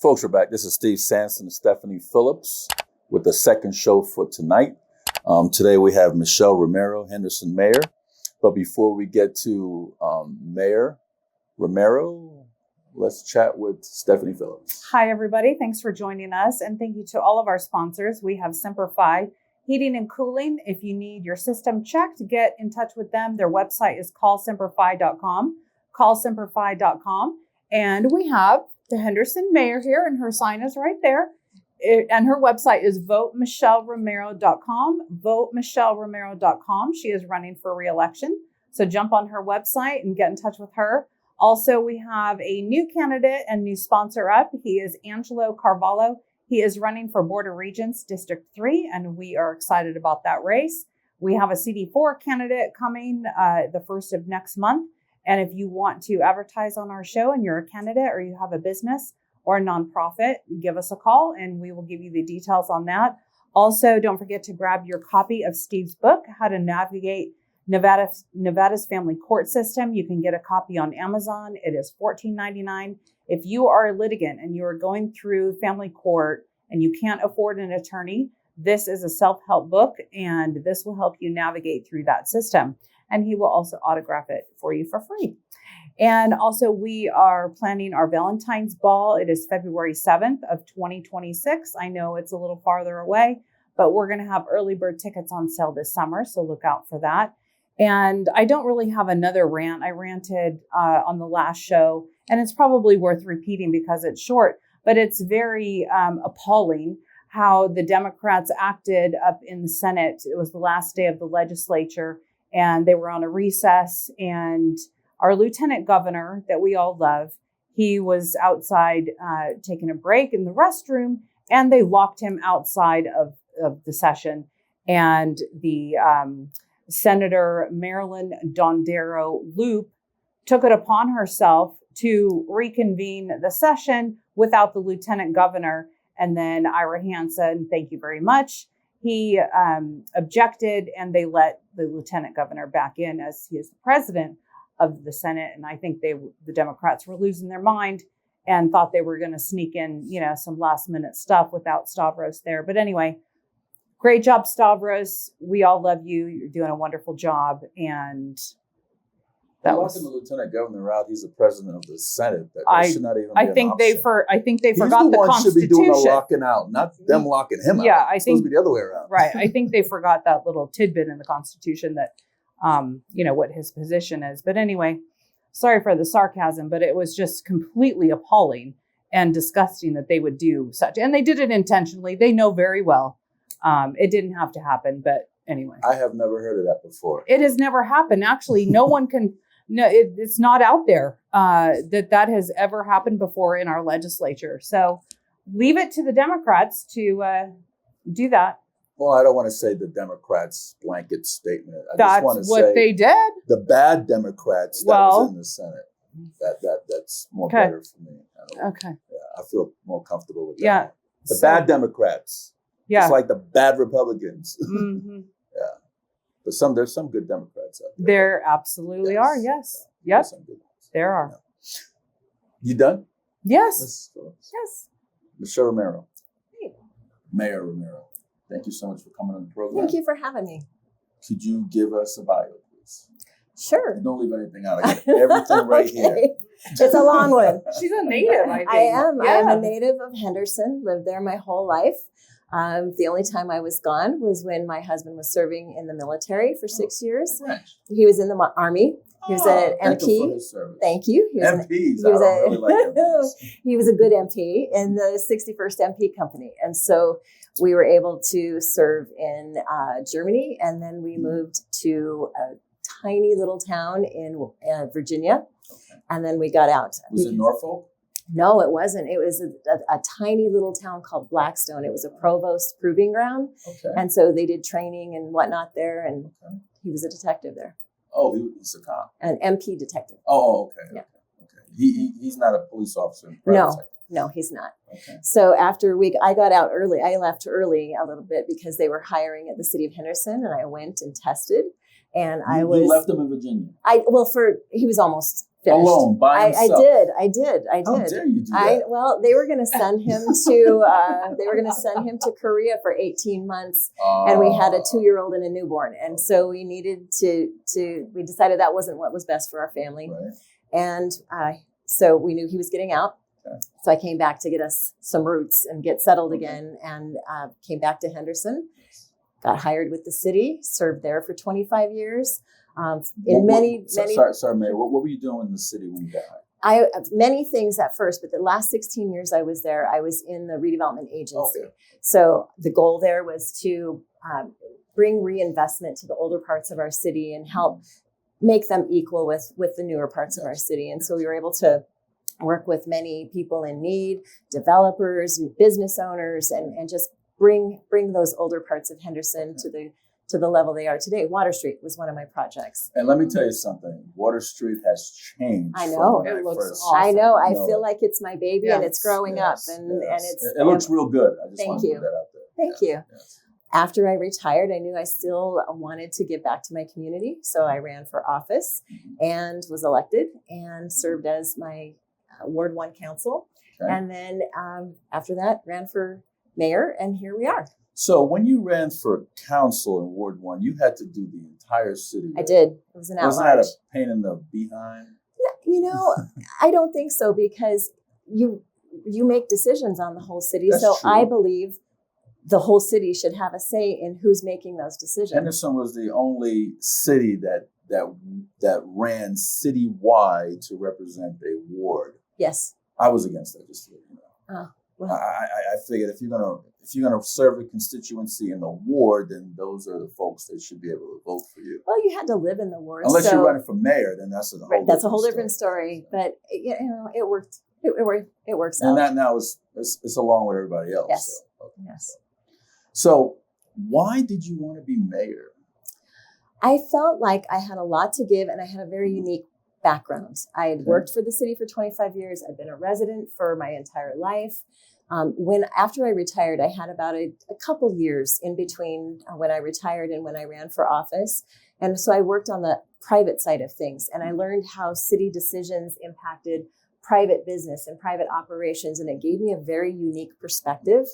Folks, we're back. This is Steve Sanson and Stephanie Phillips with the second show for tonight. Today we have Michelle Romero Henderson, Mayor. But before we get to Mayor Romero, let's chat with Stephanie Phillips. Hi, everybody. Thanks for joining us. And thank you to all of our sponsors. We have Simplify Heating and Cooling. If you need your system checked, get in touch with them. Their website is callsimplify.com. Callsimplify.com. And we have the Henderson Mayor here, and her sign is right there. And her website is votemichelleromero.com. Votemichelleromero.com. She is running for re-election. So jump on her website and get in touch with her. Also, we have a new candidate and new sponsor up. He is Angelo Carvalho. He is running for Board of Regents District 3, and we are excited about that race. We have a CD4 candidate coming the first of next month. And if you want to advertise on our show and you're a candidate or you have a business or a nonprofit, give us a call and we will give you the details on that. Also, don't forget to grab your copy of Steve's book, How to Navigate Nevada's Family Court System. You can get a copy on Amazon. It is $14.99. If you are a litigant and you are going through family court and you can't afford an attorney, this is a self-help book and this will help you navigate through that system. And he will also autograph it for you for free. And also we are planning our Valentine's Ball. It is February 7th of 2026. I know it's a little farther away, but we're going to have early bird tickets on sale this summer. So look out for that. And I don't really have another rant. I ranted on the last show, and it's probably worth repeating because it's short, but it's very appalling how the Democrats acted up in the Senate. It was the last day of the legislature, and they were on a recess, and our lieutenant governor that we all love, he was outside taking a break in the restroom, and they locked him outside of the session. And the Senator Marilyn Dondero Loop took it upon herself to reconvene the session without the lieutenant governor. And then Ira Hansen, thank you very much. He objected, and they let the lieutenant governor back in as he is the president of the Senate. And I think the Democrats were losing their mind and thought they were going to sneak in, some last minute stuff without Stavros there. But anyway, great job, Stavros. We all love you. You're doing a wonderful job. And that was the lieutenant governor out. He's the president of the Senate. That should not even be I think they forgot the Constitution. Should be doing the locking out, not them locking him out. Yeah, it's supposed to be the other way around. Right. I think they forgot that little tidbit in the Constitution that, what his position is. But anyway, sorry for the sarcasm, but it was just completely appalling and disgusting that they would do such. And they did it intentionally. They know very well it didn't have to happen. But anyway. I have never heard of that before. It has never happened. Actually, no one can. No, it's not out there that has ever happened before in our legislature. So leave it to the Democrats to do that. Well, I don't want to say the Democrats' blanket statement. That's what they did. The bad Democrats that was in the Senate. That's more better for me. Okay. Yeah, I feel more comfortable with that. Yeah. The bad Democrats. Yeah. It's like the bad Republicans. Mm-hmm. Yeah. But there's some good Democrats out there. There absolutely are. Yes. Yep. Some good ones. There are. Yeah. You done? Yes. Yes. Michelle Romero. Hey. Mayor Romero. Thank you so much for coming on the program. Thank you for having me. Could you give us a bio, please? Sure. Don't leave anything out. I got everything right here. It's a long one. She's a native, I think. I am. Yeah. I'm a native of Henderson, lived there my whole life. The only time I was gone was when my husband was serving in the military for 6 years. French. He was in the Army. He was an MP. Thank you. He was MPs. I don't really like MPs. He was a good MP in the 61st MP company. And so we were able to serve in Germany. And then we moved to a tiny little town in Virginia. Okay. And then we got out. Was it Norfolk? No, it wasn't. It was a tiny little town called Blackstone. It was a provost proving ground. Okay. And so they did training and whatnot there. And he was a detective there. Oh, he's a cop. An MP detective. Oh, okay. Yeah. Okay. He's not a police officer. No, he's not. Okay. So after I got out early. I left early a little bit because they were hiring at the city of Henderson, and I went and tested. And you left him in Virginia. He was almost finished. Alone, by himself. I did. How dare you do that? Well, they were going to send him to Korea for 18 months, and we had a 2-year-old and a newborn, and so we needed we decided that wasn't what was best for our family, Right. and so we knew he was getting out. Okay. So I came back to get us some roots and get settled again, and came back to Henderson. Got hired with the city, served there for 25 years. Many. Sorry, Mayor. What were you doing in the city when you got hired? Many things at first, but the last 16 years I was there, I was in the redevelopment agency. Okay. So the goal there was to bring reinvestment to the older parts of our city and help make them equal with the newer parts of our city. And so we were able to work with many people in need, developers, business owners, and just bring those older parts of Henderson to the level they are today. Water Street was one of my projects. And let me tell you something. Water Street has changed. I know. From when It looks first- awesome. I know. I No. feel like it's my baby and it's growing up, and it's. It looks real good. I just Thank want to you. put that out there. Thank you. Yes. After I retired, I knew I still wanted to give back to my community, so I ran for office and was elected and served as my Ward 1 council, Okay. and then after that, ran for mayor, and here we are. So when you ran for council in Ward 1, you had to do the entire city. I right? did. It was an Wasn't at-large. that a pain in the behind? You know, I don't think so, because you make decisions on the whole city. That's So true. I believe the whole city should have a say in who's making those decisions. Henderson was the only city that ran citywide to represent a ward. Yes. I was against that, just to let you know. Oh, well. I figured if you're gonna serve a constituency in the ward, then those are the folks that should be able to vote for you. Well, you had to live in the ward. Unless so, you're running for mayor, then that's a whole right, that's a whole story. different story. But you know, it worked. It works And out. that now is it's along with everybody else. Yes. So, okay. Yes. So why did you want to be mayor? I felt like I had a lot to give, and I had a very unique background. I had worked for the city for 25 years. I'd been a resident for my entire life. After I retired, I had about a couple years in between when I retired and when I ran for office. And so I worked on the private side of things, and I learned how city decisions impacted private business and private operations. And it gave me a very unique perspective,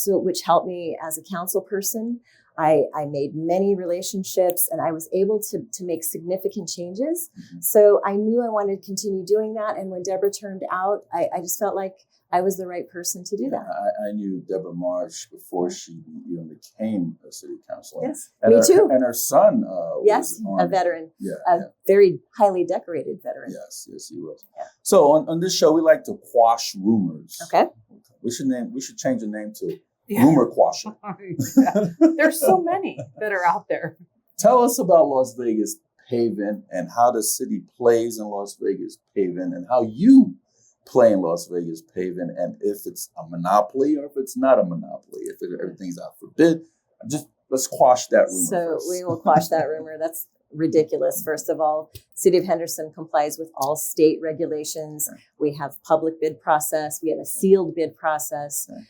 which helped me as a council person. I made many relationships, and I was able to make significant changes. Mhm. So I knew I wanted to continue doing that. And when Deborah turned out, I just felt like I was the right person to do that. I knew Deborah Marsh before she even became a city councilor. Yes, And me her, too. And her son Yes, was a veteran, Yeah, a very highly decorated veteran. Yes, he was. Yeah. So on this show, we like to quash rumors. Okay. We should change the name to Yeah. Rumor Quasher. There's so many that are out there. Tell us about Las Vegas paving and how the city plays in Las Vegas paving and how you play in Las Vegas paving, and if it's a monopoly or if it's not a monopoly, if everything's out for bid. Just let's quash that rumor. So first. we will quash that rumor. That's ridiculous. First of all, City of Henderson complies with all state regulations. Okay. We have public bid process. We have a sealed bid process. Okay.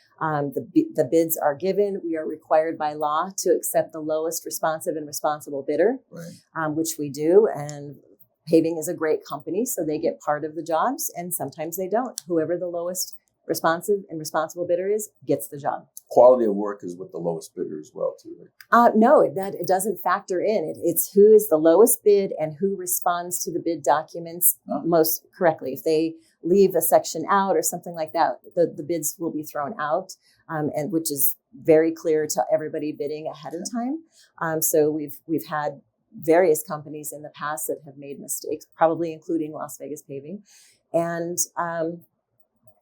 The bids are given. We are required by law to accept the lowest responsive and responsible bidder, Right. which we do. And paving is a great company, so they get part of the jobs, and sometimes they don't. Whoever the lowest responsive and responsible bidder is gets the job. Quality of work is with the lowest bidder as well, too. Right? No, it doesn't factor in. It's who is the lowest bid and who responds to the bid documents most correctly. If they leave a section out or something like that, the bids will be thrown out, and which is very clear to everybody bidding ahead of time. So we've had various companies in the past that have made mistakes, probably including Las Vegas Paving, and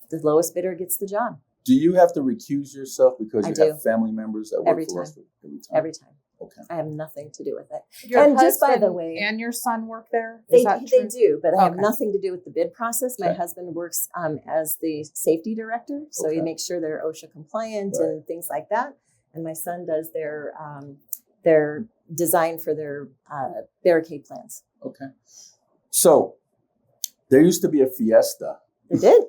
the lowest bidder gets the job. Do you have to recuse yourself because I you do. have family members that work Every for time. us? Every time. Every time. Okay. I have nothing to do with it. Your And just by the husband way- and your son work there? They Is that true? do, but I have Okay. nothing to do with the bid process. My Okay. husband works as the safety director, so he Okay. makes sure they're OSHA compliant Right. and things like that. And my son does their design for their barricade plans. Okay. So there used to be a fiesta. They did.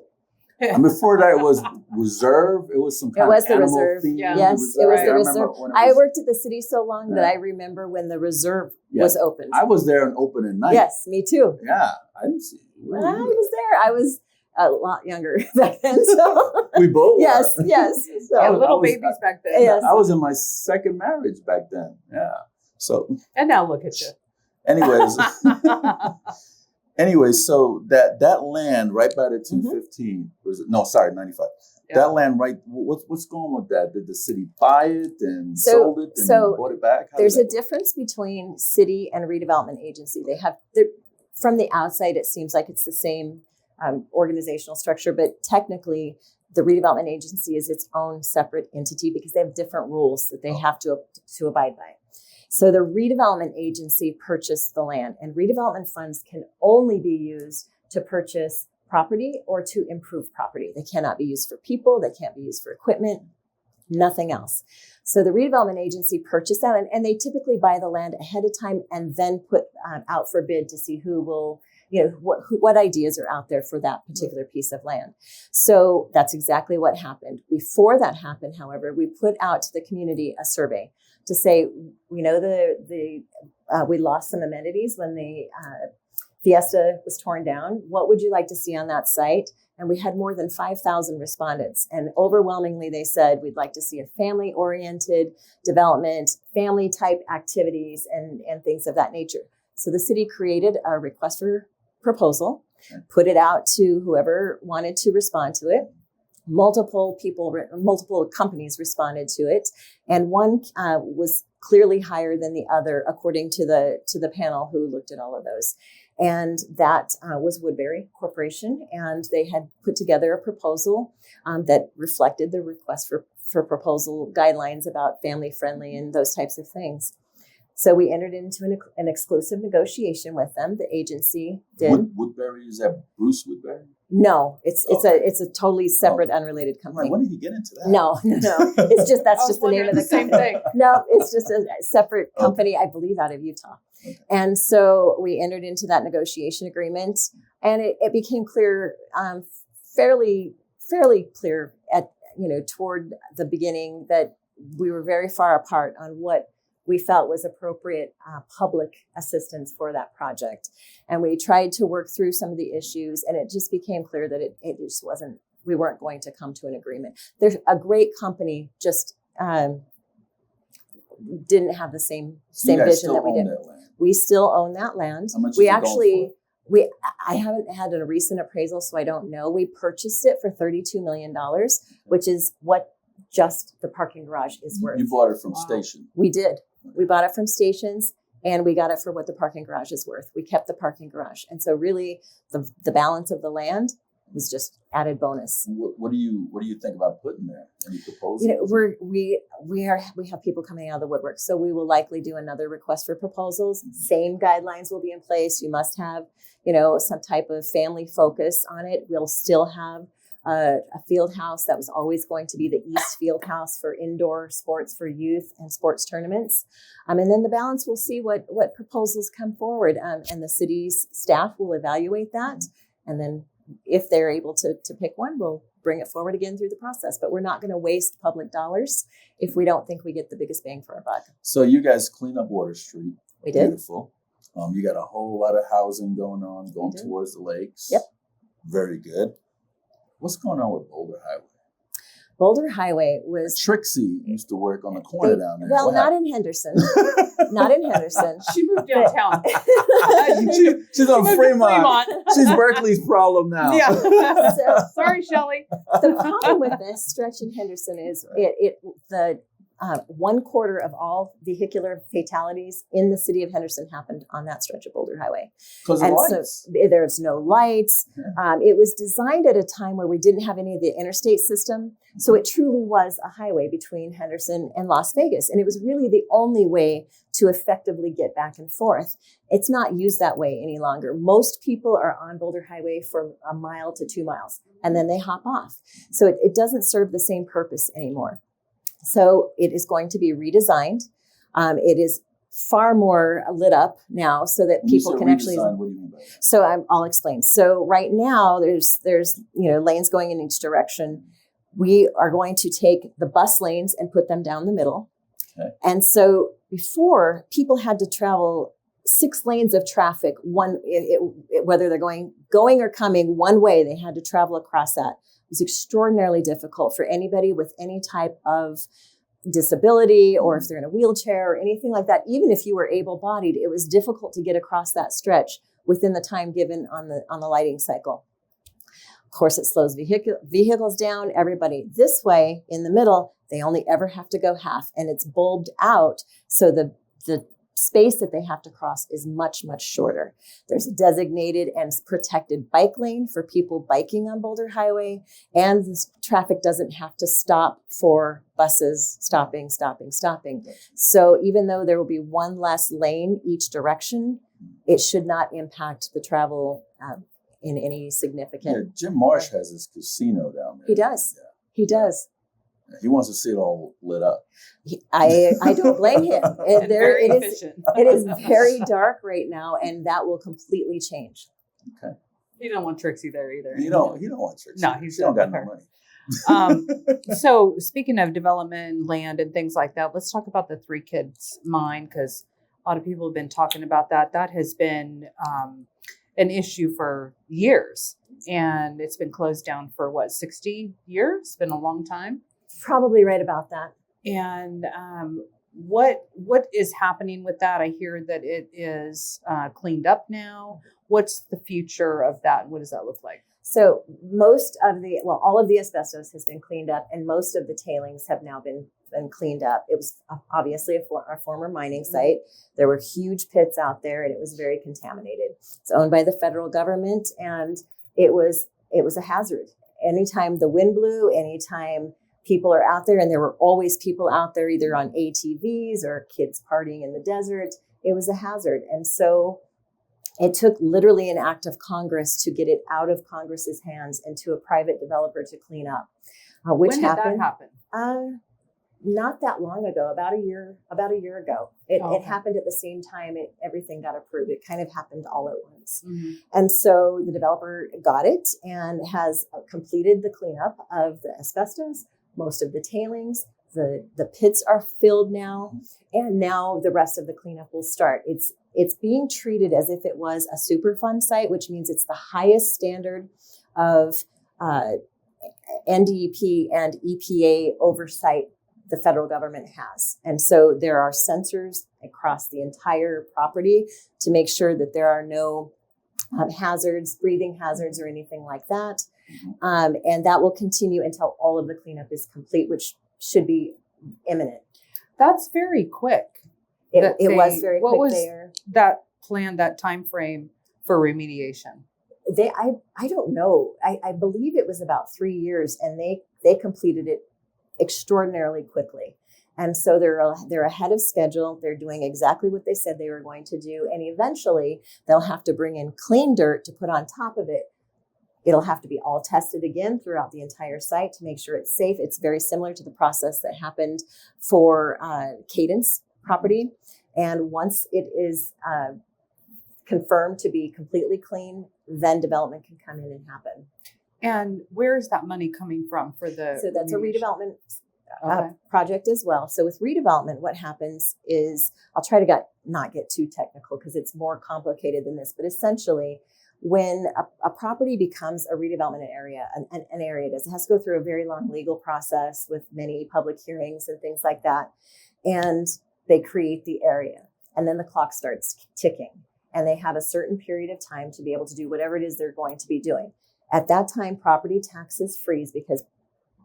And before that, it was reserve. It was some kind was of the animal reserve. theme. Yeah. Yes, it was Right. the I remember reserve. when it I was- worked at the city so long that Yeah. I remember when the reserve Yeah. was opened. I was there on opening night. Yes, me too. Yeah, I didn't see you. when I was there. I was a lot younger back then. So We both. yes. were. So Yeah, was- little I was- babies back then. Yes. I was in my second marriage back then. Yeah. So, And now look at you. anyways, so that land right by the 215 was it? No, sorry, 95. Yeah. That land, right? What's going with that? Did the city buy it and So- sold it and so bought it back? How did there's a that work? difference between city and redevelopment agency. From the outside, it seems like it's the same organizational structure, but technically the redevelopment agency is its own separate entity because they have different rules that they have to abide by. So the redevelopment agency purchased the land, and redevelopment funds can only be used to purchase property or to improve property. They cannot be used for people. They can't be used for equipment, nothing else. So the redevelopment agency purchased that, and they typically buy the land ahead of time and then put out for bid to see who will, what ideas are out there for that particular piece of land. So that's exactly what happened. Before that happened, however, we put out to the community a survey to say, we know we lost some amenities when the Fiesta was torn down. What would you like to see on that site? And we had more than 5,000 respondents. And overwhelmingly, they said, we'd like to see a family-oriented development, family-type activities, and things of that nature. So the city created a request for proposal, put it out to whoever wanted to respond to it. Multiple companies responded to it. And one was clearly higher than the other, according to the panel who looked at all of those. And that was Woodbury Corporation. And they had put together a proposal that reflected the request for proposal guidelines about family friendly and those types of things. So we entered into an exclusive negotiation with them. The agency did. Woodbury, is that Bruce Woodbury? No, it's a totally separate, unrelated I'm company. like, when did he get into that? No. That's just the name of the same company. thing. No, it's just a separate company, I believe, out of Utah. Okay. And so we entered into that negotiation agreement, and it became clear, fairly clear toward the beginning that we were very far apart on what we felt was appropriate public assistance for that project. And we tried to work through some of the issues, and it just became clear that it just wasn't, we weren't going to come to an agreement. There's a great company, just didn't have the same So you guys vision still that we own did. that land? We still own that land. How much We is it going actually, I haven't had a recent appraisal, so I don't know. We purchased it for $32 million, which is what just the parking garage is worth. You bought it from Wow. Station. We did. We bought it from Stations, and we got it for what the parking garage is worth. We kept the parking garage. And so really the balance of the land was just added bonus. What do you think about putting there? Any proposals? We have people coming out of the woodwork. So we will likely do another request for proposals. Same guidelines will be in place. You must have, some type of family focus on it. We'll still have a field house that was always going to be the East Field House for indoor sports for youth and sports tournaments. And then the balance, we'll see what proposals come forward. And the city's staff will evaluate that. And then if they're able to pick one, we'll bring it forward again through the process. But we're not going to waste public dollars if we don't think we get the biggest bang for our buck. So you guys clean up Water Street. We did. Beautiful. You got a whole lot of housing going towards the lakes. Yep. Very good. What's going on with Boulder Highway? Boulder Highway was... Trixie used to work on the corner down there. Well, What not in Henderson. Not in Henderson. She moved downtown. She's on Moved to Fremont. She's Berkeley's problem now. Yeah. So, Sorry, Shelley. the problem with this stretch in Henderson is the 1/4 of all vehicular fatalities in the city of Henderson happened on that stretch of Boulder Highway. Because of And lights. so there's no lights. It was designed at a time where we didn't have any of the interstate system. So it truly was a highway between Henderson and Las Vegas. And it was really the only way to effectively get back and forth. It's not used that way any longer. Most people are on Boulder Highway for 1 mile to 2 miles, and then they hop off. So it doesn't serve the same purpose anymore. So it is going to be redesigned. It is far more lit up now so that When you people say can actually... redesign, what do you mean by that? So I'll explain. So right now there's lanes going in each direction. We are going to take the bus lanes and put them down the middle. Okay. And so before, people had to travel 6 lanes of traffic, whether they're going or coming one way, they had to travel across that. It was extraordinarily difficult for anybody with any type of disability, or if they're in a wheelchair or anything like that. Even if you were able-bodied, it was difficult to get across that stretch within the time given on the lighting cycle. Of course, it slows vehicles down. Everybody this way in the middle, they only ever have to go half, and it's bulbed out, so the space that they have to cross is much, much shorter. There's a designated and protected bike lane for people biking on Boulder Highway, and this traffic doesn't have to stop for buses stopping. So even though there will be one less lane each direction, it should not impact the travel in any significant. Yeah, Jim Marsh has his casino down there. He does. Yeah. He does. He wants to see it all lit up. I don't blame him. It is very dark right now, and that will completely change. Okay. You don't want Trixie there either. He don't want Trixie. No, he don't got no money. So speaking of development, land, and things like that, let's talk about the 3 Kids Mine, because a lot of people have been talking about that. That has been an issue for years, and it's been closed down for 60 years? It's been a long time. Probably right about that. And what is happening with that? I hear that it is cleaned up now. What's the future of that? What does that look like? So all of the asbestos has been cleaned up, and most of the tailings have now been cleaned up. It was obviously a former mining site. There were huge pits out there, and it was very contaminated. It's owned by the federal government, and it was a hazard. Anytime the wind blew, anytime people are out there, and there were always people out there either on ATVs or kids partying in the desert, it was a hazard. And so it took literally an act of Congress to get it out of Congress's hands and to a private developer to clean up. Which when did that happen? Not that long ago, about a year ago. It happened at the same time everything got approved. It kind of happened all at once. Mm-hmm. And so the developer got it and has completed the cleanup of the asbestos, most of the tailings. The pits are filled now, and now the rest of the cleanup will start. It's being treated as if it was a Superfund site, which means it's the highest standard of NDEP and EPA oversight the federal government has. And so there are sensors across the entire property to make sure that there are no hazards, breathing hazards, or anything like that. And that will continue until all of the cleanup is complete, which should be imminent. That's very quick. It was very quick. What was that plan, that time frame for remediation? I don't know. I believe it was about 3 years, and they completed it extraordinarily quickly. And so they're ahead of schedule. They're doing exactly what they said they were going to do. And eventually they'll have to bring in clean dirt to put on top of it. It'll have to be all tested again throughout the entire site to make sure it's safe. It's very similar to the process that happened for Cadence property. And once it is confirmed to be completely clean, then development can come in and happen. And where is that money coming from for the? So that's a redevelopment project as well. So with redevelopment, what happens is, I'll try to not get too technical because it's more complicated than this, but essentially when a property becomes a redevelopment area, an area it has to go through a very long legal process with many public hearings and things like that. And they create the area, and then the clock starts ticking, and they have a certain period of time to be able to do whatever it is they're going to be doing. At that time, property taxes freeze because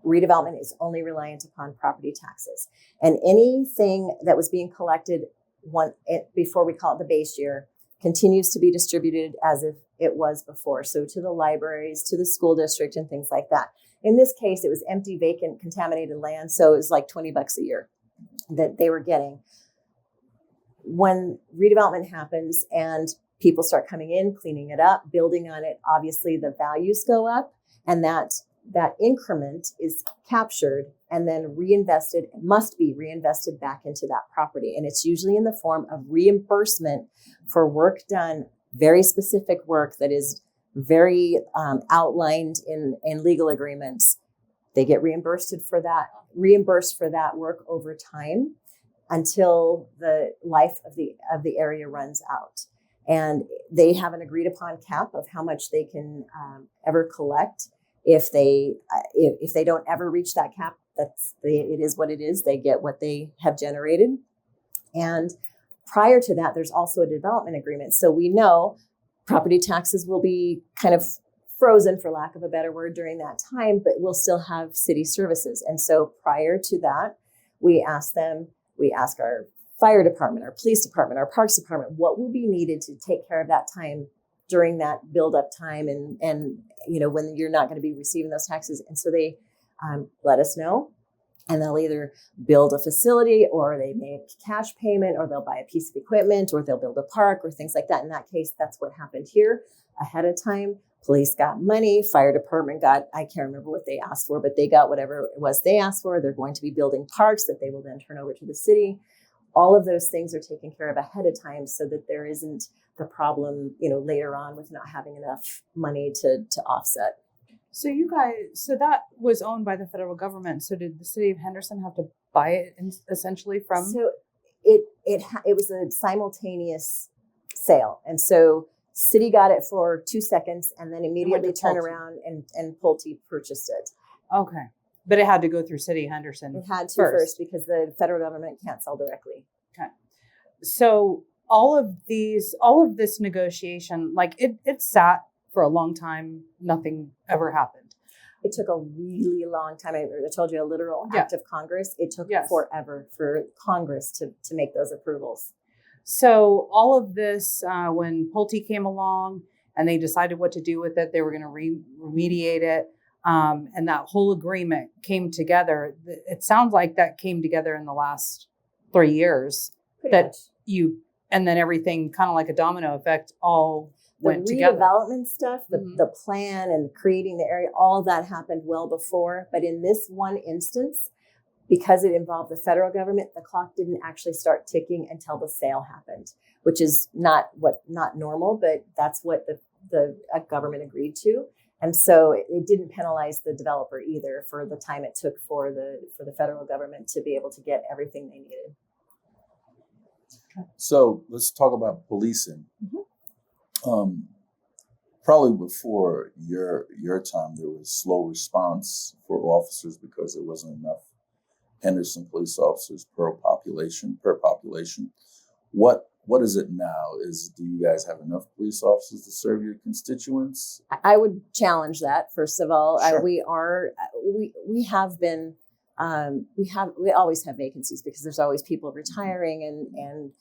redevelopment is only reliant upon property taxes. And anything that was being collected before we call it the base year continues to be distributed as if it was before. So to the libraries, to the school district, and things like that. In this case, it was empty, vacant, contaminated land. So it was like $20 a year that they were getting. When redevelopment happens and people start coming in, cleaning it up, building on it, obviously the values go up, and that increment is captured and then must be reinvested back into that property. And it's usually in the form of reimbursement for work done, very specific work that is very outlined in legal agreements. They get reimbursed for that work over time. until the life of the area runs out. And they have an agreed upon cap of how much they can ever collect. If they don't ever reach that cap, it is what it is. They get what they have generated. And prior to that, there's also a development agreement. So we know property taxes will be kind of frozen, for lack of a better word, during that time, but we'll still have city services. And so prior to that, we ask our fire department, our police department, our parks department, what will be needed to take care of that time during that build-up time and when you're not going to be receiving those taxes. And so they let us know, and they'll either build a facility, or they make cash payment, or they'll buy a piece of equipment, or they'll build a park or things like that. In that case, that's what happened here ahead of time. Police got money, fire department got, I can't remember what they asked for, but they got whatever it was they asked for. They're going to be building parks that they will then turn over to the city. All of those things are taken care of ahead of time so that there isn't the problem, later on with not having enough money to offset. So so that was owned by the federal government. So did the city of Henderson have to buy it essentially from? So it was a simultaneous sale. And so city got it for 2 seconds and then immediately turned around and Pulte purchased it. Okay. But it had to go through City of Henderson. It had to first because the federal government can't sell directly. Okay. So all of this negotiation, like it sat for a long time. Nothing ever happened. It took a really long time. I told you, a literal act of Congress. It took forever for Congress to make those approvals. So all of this, when Pulte came along and they decided what to do with it, they were going to remediate it. And that whole agreement came together. It sounds like that came together in the last 3 years. Pretty much. And then everything kind of like a domino effect all went together. The redevelopment stuff, the plan and creating the area, all that happened well before. But in this one instance, because it involved the federal government, the clock didn't actually start ticking until the sale happened, which is not normal, but that's what the government agreed to. And so it didn't penalize the developer either for the time it took for the federal government to be able to get everything they needed. So let's talk about policing. Mm-hmm. Probably before your time, there was slow response for officers because there wasn't enough Henderson police officers per population. What is it now? Do you guys have enough police officers to serve your constituents? I would challenge that, first of all. Sure. We always have vacancies because there's always people retiring and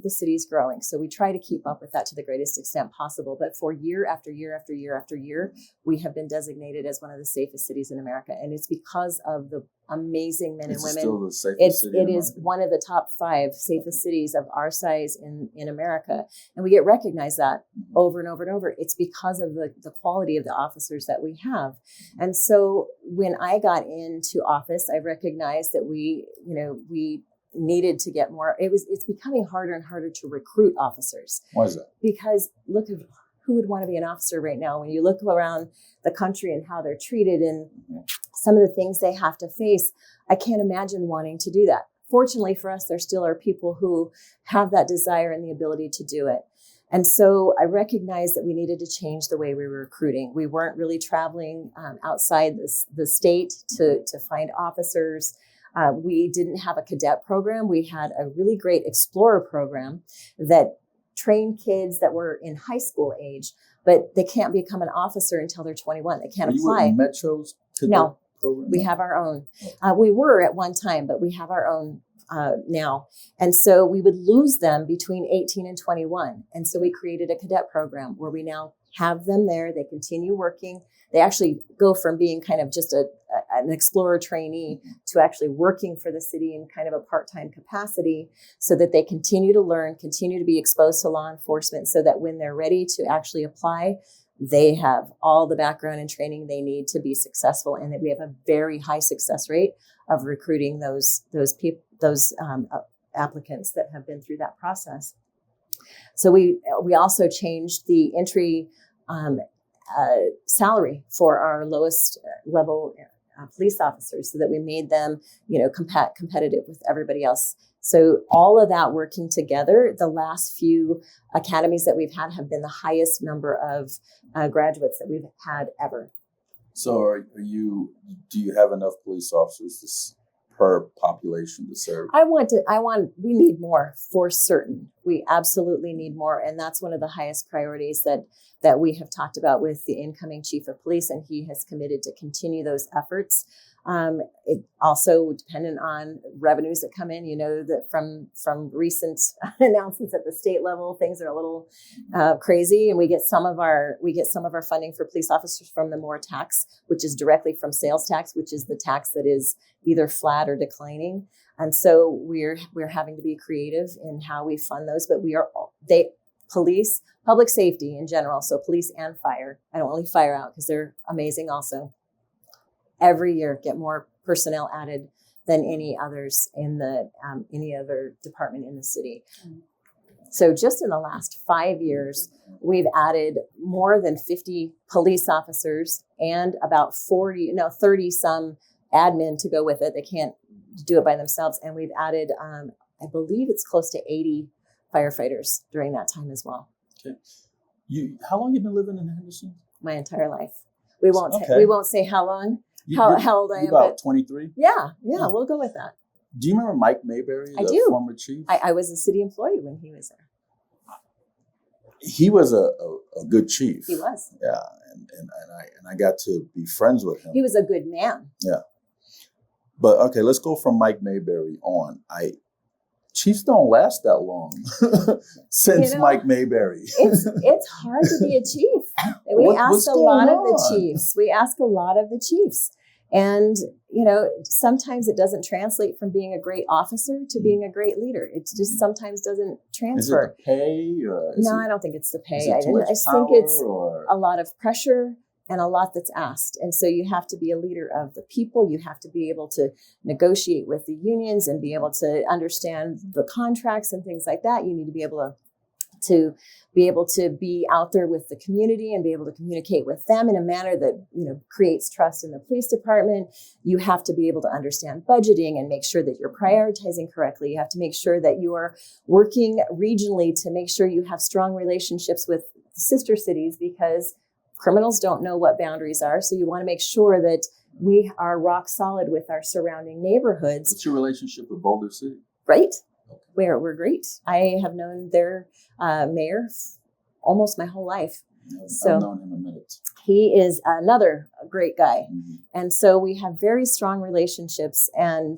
the city's growing. So we try to keep up with that to the greatest extent possible. But for year after year after year after year, we have been designated as one of the safest cities in America. And it's because of the amazing men and women. Still the safest city in It is America? one of the top 5 safest cities of our size in America. And we get recognized that over and over and over. It's because of the quality of the officers that we have. And so when I got into office, I recognized that we needed to get more. It's becoming harder and harder to recruit officers. Why is that? Because look at who would want to be an officer right now when you look around the country and how they're treated and some of the things they have to face. I can't imagine wanting to do that. Fortunately for us, there still are people who have that desire and the ability to do it. And so I recognized that we needed to change the way we were recruiting. We weren't really traveling outside the state to find officers. We didn't have a cadet program. We had a really great explorer program that trained kids that were in high school age, but they can't become an officer until they're 21. They can't apply. You were in Metro's cadet program? We have our own. We were at one time, but we have our own now. And so we would lose them between 18 and 21. And so we created a cadet program where we now have them there. They continue working. They actually go from being kind of just an explorer trainee to actually working for the city in kind of a part-time capacity so that they continue to learn, continue to be exposed to law enforcement so that when they're ready to actually apply, they have all the background and training they need to be successful, and that we have a very high success rate of recruiting those applicants that have been through that process. So we also changed the entry salary for our lowest level police officers so that we made them, competitive with everybody else. So all of that working together, the last few academies that we've had have been the highest number of graduates that we've had ever. So do you have enough police officers per population to serve? We need more for certain. We absolutely need more. And that's one of the highest priorities that we have talked about with the incoming chief of police. And he has committed to continue those efforts. It also dependent on revenues that come in, that from recent announcements at the state level, things are a little crazy, and we get some of our funding for police officers from the more tax, which is directly from sales tax, which is the tax that is either flat or declining. And so we're having to be creative in how we fund those, but police, public safety in general, so police and fire. I don't leave fire out because they're amazing also. Every year get more personnel added than any others in any other department in the city. So just in the last 5 years, we've added more than 50 police officers and about 30 some admin to go with it. They can't do it by themselves. And we've added, I believe it's close to 80 firefighters during that time as well. Okay. How long have you been living in Henderson? My entire life. We won't say how long. How old I am. About 23? Yeah, we'll go with that. Do you remember Mike Mayberry, the former chief? I was a city employee when he was there. He was a good chief. He was. Yeah, and I got to be friends with him. He was a good man. Yeah. But okay, let's go from Mike Mayberry on. Chiefs don't last that long since Mike Mayberry. It's hard to be a chief. We ask a lot of the chiefs. And, sometimes it doesn't translate from being a great officer to being a great leader. It just sometimes doesn't transfer. Is it the pay? I don't think it's the pay. I think it's a lot of pressure and a lot that's asked. And so you have to be a leader of the people. You have to be able to negotiate with the unions and be able to understand the contracts and things like that. You need to be able to be out there with the community and be able to communicate with them in a manner that, creates trust in the police department. You have to be able to understand budgeting and make sure that you're prioritizing correctly. You have to make sure that you are working regionally to make sure you have strong relationships with sister cities, because criminals don't know what boundaries are. So you want to make sure that we are rock solid with our surrounding neighborhoods. What's your relationship with Boulder City? Great. We're great. I have known their mayor almost my whole life. So I've known him a minute. He is another great guy. Mm-hmm. And so we have very strong relationships, and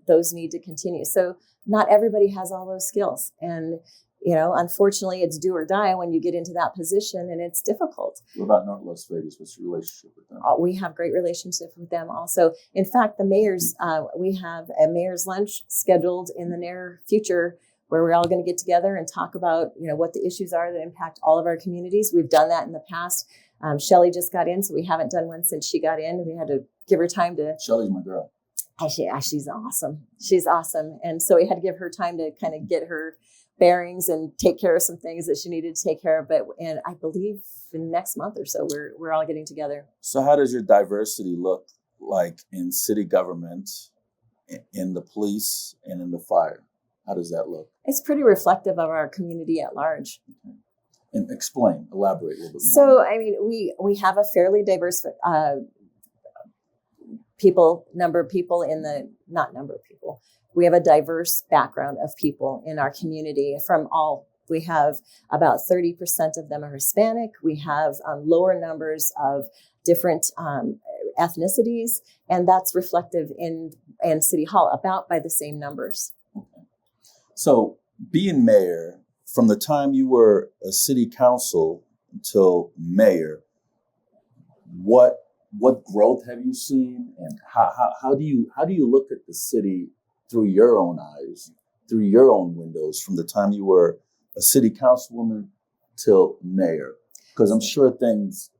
those need to continue. So not everybody has all those skills. And unfortunately, it's do or die when you get into that position, and it's difficult. What about North Las Vegas? What's your relationship with them? We have great relationships with them also. In fact, we have a mayor's lunch scheduled in the near future where we're all going to get together and talk about, what the issues are that impact all of our communities. We've done that in the past. Shelley just got in, so we haven't done one since she got in. We had to give her time to. Shelley's my girl. She's awesome. She's awesome. And so we had to give her time to kind of get her bearings and take care of some things that she needed to take care of. And I believe in next month or so, we're all getting together. So how does your diversity look like in city government, in the police, and in the fire? How does that look? It's pretty reflective of our community at large. Okay. And elaborate a little bit more. So, we have a fairly diverse we have a diverse background of people in our community we have about 30% of them are Hispanic. We have lower numbers of different ethnicities, and that's reflective in City Hall about by the same numbers. Okay. So being mayor, from the time you were a city council until mayor, what growth have you seen, and how do you look at the city through your own eyes, through your own windows, from the time you were a city councilwoman till mayor? Because I'm sure things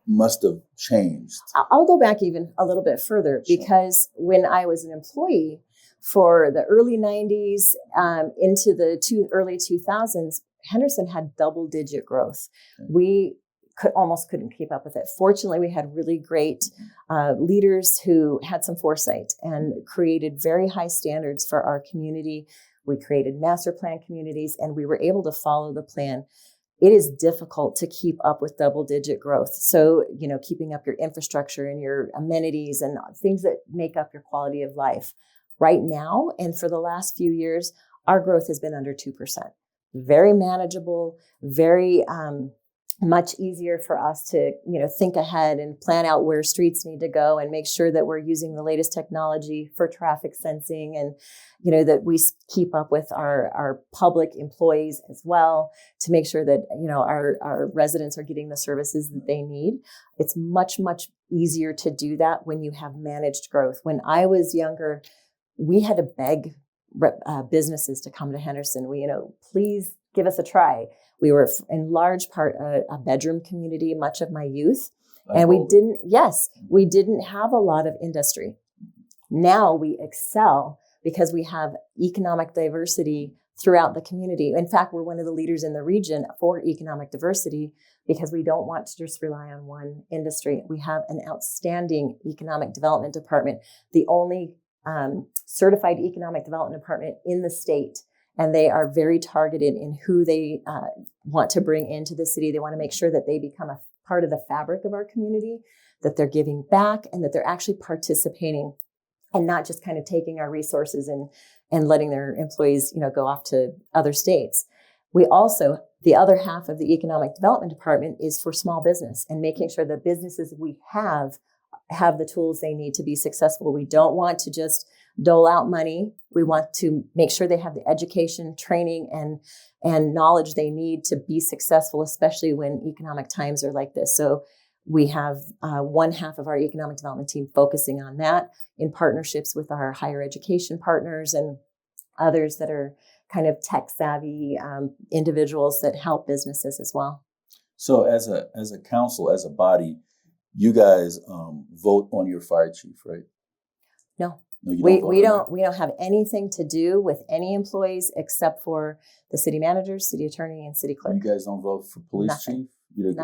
must have changed. I'll go back even a little bit further, because when I was an employee for the early 90s into the early 2000s, Henderson had double-digit growth. Okay. We almost couldn't keep up with it. Fortunately, we had really great leaders who had some foresight and created very high standards for our community. We created master plan communities, and we were able to follow the plan. It is difficult to keep up with double-digit growth. So, keeping up your infrastructure and your amenities and things that make up your quality of life. Right now, and for the last few years, our growth has been under 2%. Very manageable, very much easier for us to, think ahead and plan out where streets need to go and make sure that we're using the latest technology for traffic sensing and, that we keep up with our public employees as well to make sure that, our residents are getting the services that they need. It's much, much easier to do that when you have managed growth. When I was younger, we had to beg businesses to come to Henderson. We, please give us a try. We were in large part a bedroom community much of my youth. And we didn't have a lot of industry. Now we excel because we have economic diversity throughout the community. In fact, we're one of the leaders in the region for economic diversity because we don't want to just rely on one industry. We have an outstanding economic development department, the only certified economic development department in the state. And they are very targeted in who they want to bring into the city. They want to make sure that they become a part of the fabric of our community, that they're giving back, and that they're actually participating and not just kind of taking our resources and letting their employees, go off to other states. We also, the other half of the economic development department is for small business and making sure the businesses we have the tools they need to be successful. We don't want to just dole out money. We want to make sure they have the education, training, and knowledge they need to be successful, especially when economic times are like this. So we have one half of our economic development team focusing on that in partnerships with our higher education partners and others that are kind of tech savvy individuals that help businesses as well. So as a council, as a body, you guys vote on your fire chief, right? No. No, you we don't have anything to do with any employees except for the city manager, city attorney, and city clerk. You guys don't vote for police Nothing. chief?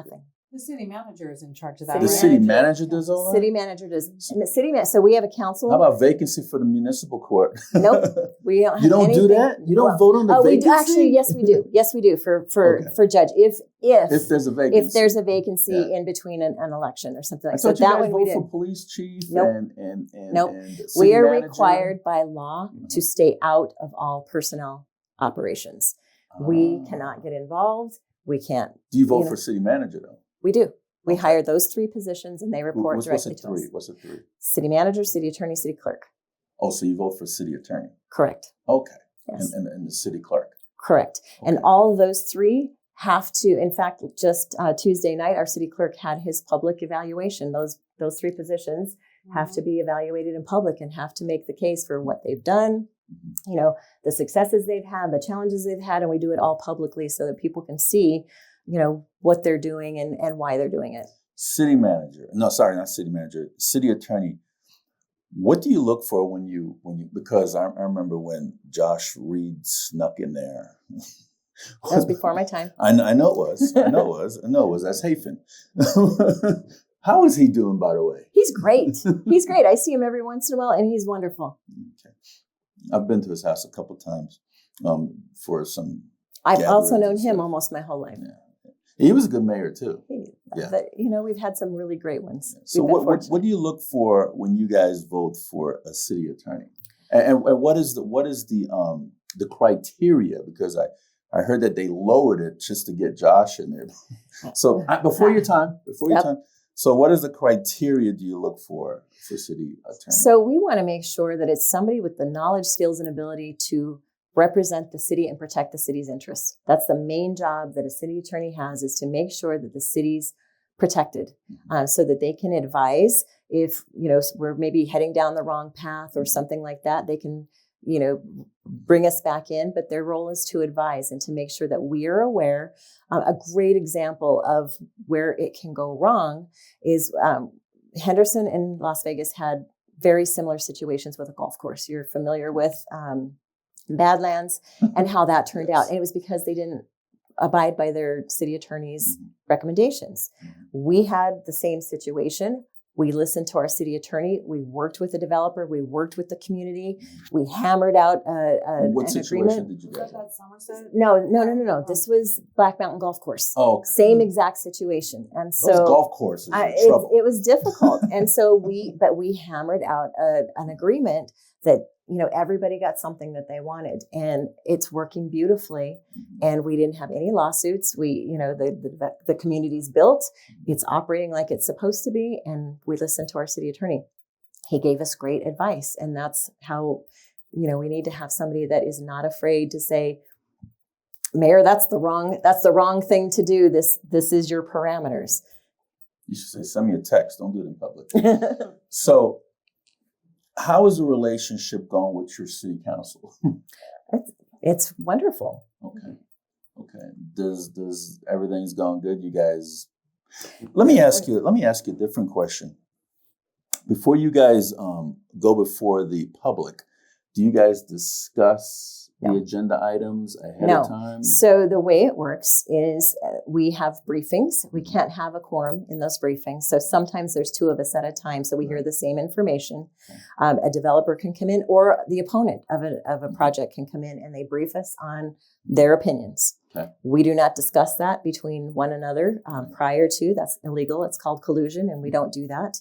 The city manager is in charge of that. The city manager does all that? City manager does. So we have a council. How about vacancy for the municipal court? Nope. We don't have You don't anything. do that? You don't vote on the vacancy? We do, actually, yes, we do. Yes, we do for judge. If there's a vacancy. If there's a vacancy in between an election or something like that. So that one we vote did. for police chief Nope. and nope. And we are manager? required by law to stay out of all personnel operations. We cannot get involved. We can't. Do you vote for city manager though? We do. We hire those three positions and they report directly to us. What's the three? City manager, city attorney, city clerk. Oh, so you vote for city attorney? Correct. Okay. Yes. And the city clerk? Correct. Okay. And all of those three have to, in fact, just Tuesday night, our city clerk had his public evaluation. Those three positions have to be evaluated in public and have to make the case for what they've done, the successes they've had, the challenges they've had, and we do it all publicly so that people can see what they're doing and why they're doing it. City manager. No, sorry, not city manager. City attorney. What do you look for when you because I remember when Josh Reed snuck in there. That was before my time. I know it was. That's Hafen. How is he doing, by the way? He's great. He's great. I see him every once in a while and he's wonderful. Okay. I've been to his house a couple of times for some I've also known him almost my whole life. Yeah. He was a good mayor too. We've had some really great ones. So what do you look for when you guys vote for a city attorney? And what is the criteria? Because I heard that they lowered it just to get Josh in there. So before your time. So what is the criteria do you look for city attorney? So we want to make sure that it's somebody with the knowledge, skills, and ability to represent the city and protect the city's interests. That's the main job that a city attorney has, is to make sure that the city's protected so that they can advise if, we're maybe heading down the wrong path or something like that. They can, bring us back in, but their role is to advise and to make sure that we are aware. A great example of where it can go wrong is Henderson and Las Vegas had very similar situations with a golf course. You're familiar with Badlands and how that turned out. And it was because they didn't abide by their city attorney's recommendations. We had the same situation. We listened to our city attorney. We worked with the developer. We worked with the community. We hammered out What an situation agreement. did you guys have? No. This was Black Mountain Golf Course. Oh, okay. Same exact situation. And so those golf courses are trouble. it was difficult. And so we hammered out an agreement that, everybody got something that they wanted, and it's working beautifully. And we didn't have any lawsuits. We, the community's built, it's operating like it's supposed to be. And we listened to our city attorney. He gave us great advice. And that's how, we need to have somebody that is not afraid to say, Mayor, that's the wrong thing to do. This is your parameters. You should say, send me a text. Don't do it in public. So how is the relationship going with your city council? It's wonderful. Okay. Does everything's going good? You guys, let me ask you a different question. Before you guys go before the public, do you guys discuss the agenda items ahead of time? So the way it works is we have briefings. We can't have a quorum in those briefings. So sometimes there's two of us at a time. So we hear the same information. A developer can come in, or the opponent of a project can come in, and they brief us on their opinions. Okay. We do not discuss that between one another prior to. That's illegal. It's called collusion, and we don't do that.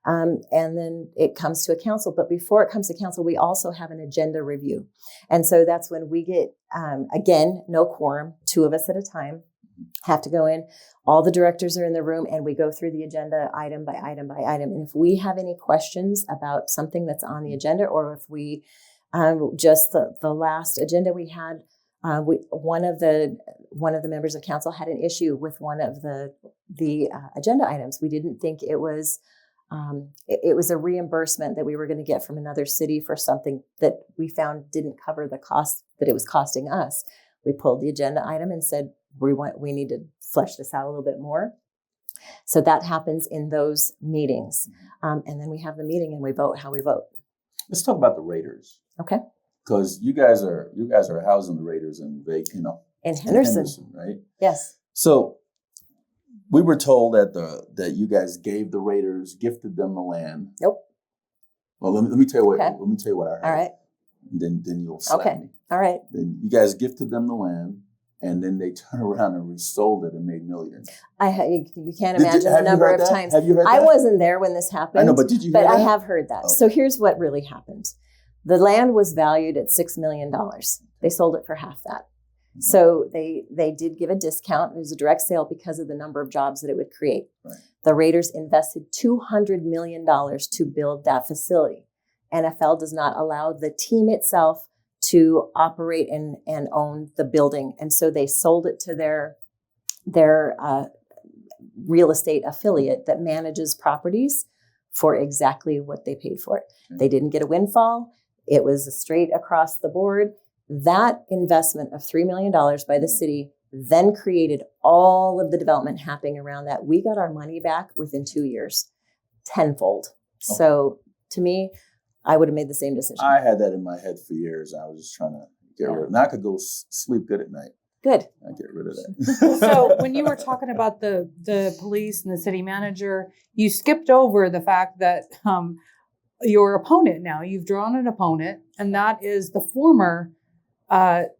And then it comes to a council. But before it comes to council, we also have an agenda review. And so that's when we get, again, no quorum, two of us at a time, have to go in. All the directors are in the room, and we go through the agenda item by item by item. And if we have any questions about something that's on the agenda, or if we, just the last agenda we had, one of the members of council had an issue with one of the agenda items. We didn't think it was a reimbursement that we were going to get from another city for something that we found didn't cover the cost that it was costing us. We pulled the agenda item and said, we need to flesh this out a little bit more. So that happens in those meetings. And then we have the meeting and we vote how we vote. Let's talk about the Raiders. Okay. Because you guys are housing the Raiders in Henderson, right? Yes. So we were told that you guys gave the Raiders, gifted them the land. Nope. Well, let me tell you what. Okay. Let me tell you what I heard. All right. And then you'll slap me. All right. Then you guys gifted them the land, and then they turned around and resold it and made millions. You can't imagine the number of times. Have you heard that? I wasn't there when this happened. I know, but did you? But hear that? I have heard that. Okay. So here's what really happened. The land was valued at $6 million. They sold it for half that. So they did give a discount. It was a direct sale because of the number of jobs that it would create. Right. The Raiders invested $200 million to build that facility. NFL does not allow the team itself to operate and own the building. And so they sold it to their real estate affiliate that manages properties for exactly what they paid for it. Okay. They didn't get a windfall. It was a straight across the board. That investment of $3 million by the city then created all of the development happening around that. We got our money back within 2 years, tenfold. Okay. So to me, I would have made the same decision. I had that in my head for years. I was just trying to get rid of it. Now I could go sleep good at night. Good. I get rid of that. So when you were talking about the police and the city manager, you skipped over the fact that your opponent now, you've drawn an opponent, and that is the former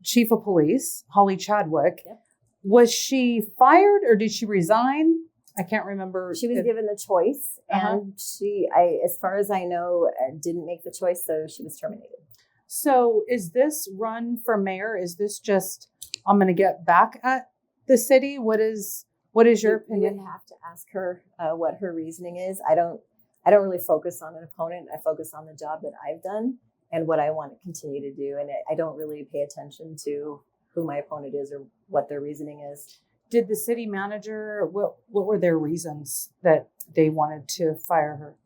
chief of police, Holly Chadwick. Yep. Was she fired or did she resign? I can't remember. She was given the choice, and as far as I know, didn't make the choice, so she was terminated. So is this run for mayor? Is this just, I'm going to get back at the city? What is your opinion? You would have to ask her what her reasoning is. I don't really focus on an opponent. I focus on the job that I've done and what I want to continue to do. And I don't really pay attention to who my opponent is or what their reasoning is. Did the city manager, what were their reasons that they wanted to fire her?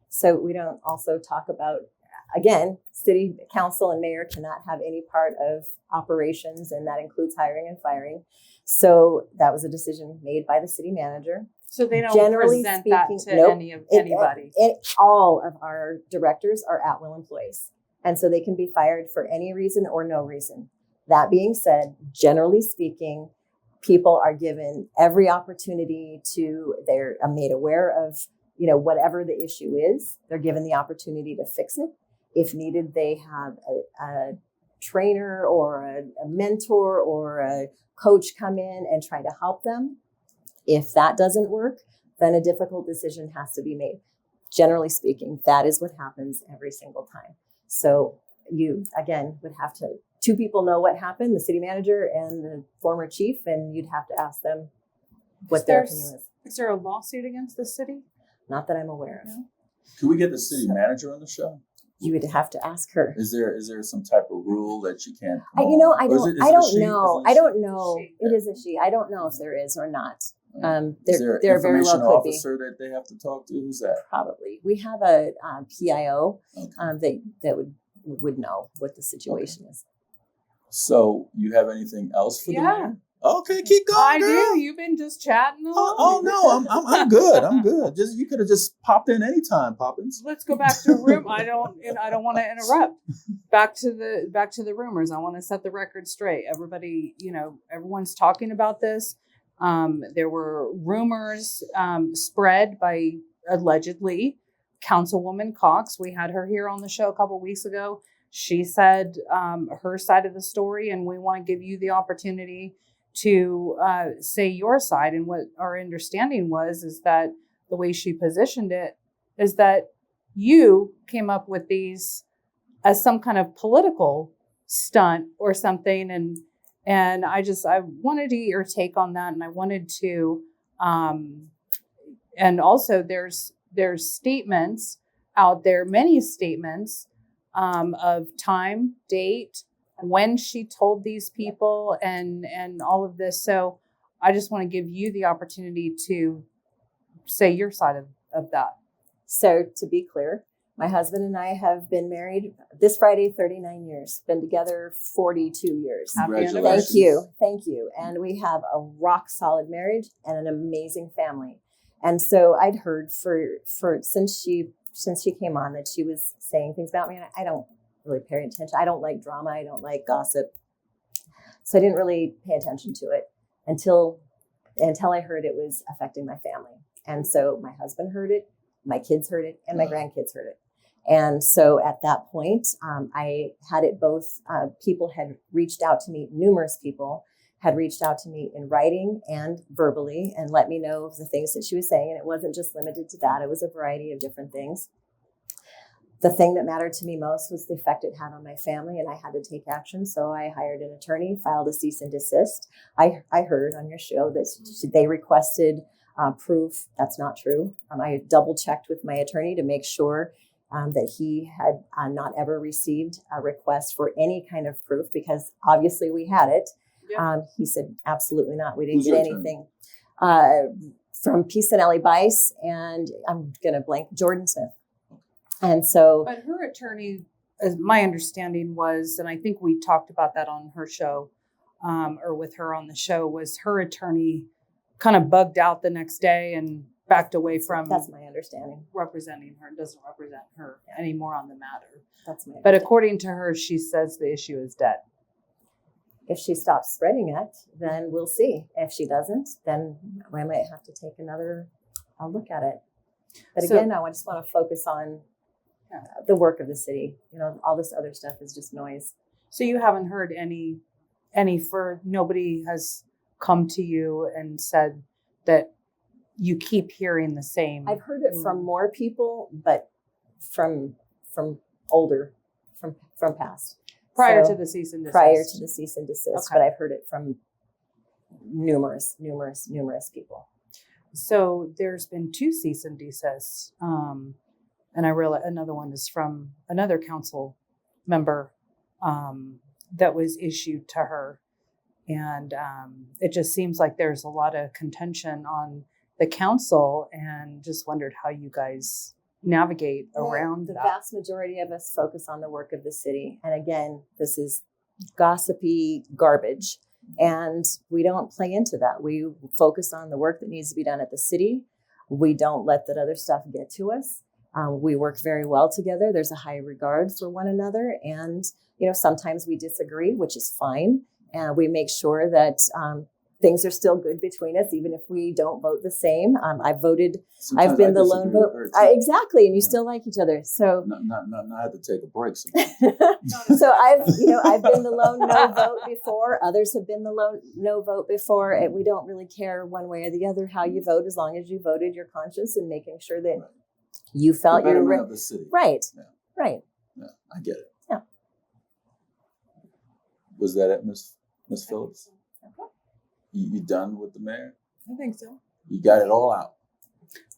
So we don't also talk about, again, city council and mayor cannot have any part of operations, and that includes hiring and firing. So that was a decision made by the city manager. So they don't Generally present speaking, that to nope. anybody? All of our directors are at-will employees. And so they can be fired for any reason or no reason. That being said, generally speaking, people are given every opportunity they're made aware of, whatever the issue is. They're given the opportunity to fix it. If needed, they have a trainer or a mentor or a coach come in and try to help them. If that doesn't work, then a difficult decision has to be made. Generally speaking, that is what happens every single time. So you, again, would have to, two people know what happened, the city manager and the former chief, and you'd have to ask them what their opinion is. Is there a lawsuit against the city? Not that I'm aware of. No. Can we get the city manager on the show? You would have to ask her. Is there some type of rule that you can't? I don't know. I don't know. It is a she. I don't know if there is or not. Is there very information well could officer that they have to talk to? Who's that? Probably. We have a PIO Okay. that would know what the situation is. So you have anything else for the Yeah. mayor? Okay, keep going. I girl. do. You've been just chatting along. Oh no, I'm good. I'm good. You could have just popped in anytime, Poppins. Let's go back to the room. I don't want to interrupt. Back to the rumors. I want to set the record straight. Everybody, everyone's talking about this. There were rumors spread by allegedly Councilwoman Cox. We had her here on the show a couple weeks ago. She said her side of the story, and we want to give you the opportunity to say your side. And what our understanding is that the way she positioned it is that you came up with these as some kind of political stunt or something. And I wanted to get your take on that. And I wanted to, and also there's statements out there, many statements of time, date, when she told these people and all of this. So I just want to give you the opportunity to say your side of that. So to be clear, my husband and I have been married this Friday 39 years, been together 42 years. Congratulations. Thank you. And we have a rock solid marriage and an amazing family. And so I'd heard since she came on that she was saying things about me, and I don't really pay attention. I don't like drama. I don't like gossip. So I didn't really pay attention to it until I heard it was affecting my family. And so my husband heard it, my kids heard it, and my grandkids heard it. And so at that point, I had it both. People had reached out to me, numerous people had reached out to me in writing and verbally and let me know of the things that she was saying. And it wasn't just limited to that. It was a variety of different things. The thing that mattered to me most was the effect it had on my family, and I had to take action. So I hired an attorney, filed a cease and desist. I heard on your show that they requested proof. That's not true. I double checked with my attorney to make sure that he had not ever received a request for any kind of proof, because obviously we had it. Yeah. He said, absolutely not. We didn't get anything. From Pisanelli Bice, and I'm going to blank, Jordan Smith. And so, but her attorney, as my understanding was, and I think we talked about that on her show, or with her on the show, was her attorney kind of bugged out the next day and backed away from. That's my understanding. Representing her, doesn't represent her anymore on the matter. That's my. But according to her, she says the issue is dead. If she stops spreading it, then we'll see. If she doesn't, then I might have to take another look at it. But again, I just want to focus on the work of the city. All this other stuff is just noise. So you haven't heard any nobody has come to you and said that you keep hearing the same. I've heard it from more people, but from older, from past. Prior to the cease and desist. Prior to the cease and desist, Okay. But I've heard it from numerous people. So there's been 2 cease and desists. And I realize another one is from another council member that was issued to her. And it just seems like there's a lot of contention on the council, and just wondered how you guys navigate around the that. vast majority of us focus on the work of the city. And again, this is gossipy garbage. And we don't play into that. We focus on the work that needs to be done at the city. We don't let that other stuff get to us. We work very well together. There's a high regard for one another. And, sometimes we disagree, which is fine. And we make sure that things are still good between us, even if we don't vote the same. I've voted. Sometimes I've been I the lone disagree with vote. her, too. Exactly, and you still like each other. So, I have to take a break sometimes. so I've been the lone no vote before. Others have been the lone no vote before. And we don't really care one way or the other how you vote, as long as you voted your conscience and making sure that you felt the you're betterment of the city. right. Yeah. Right. Yeah, I get it. Yeah. Was that it, Miss Phillips? Okay. You done with the mayor? I think so. You got it all out.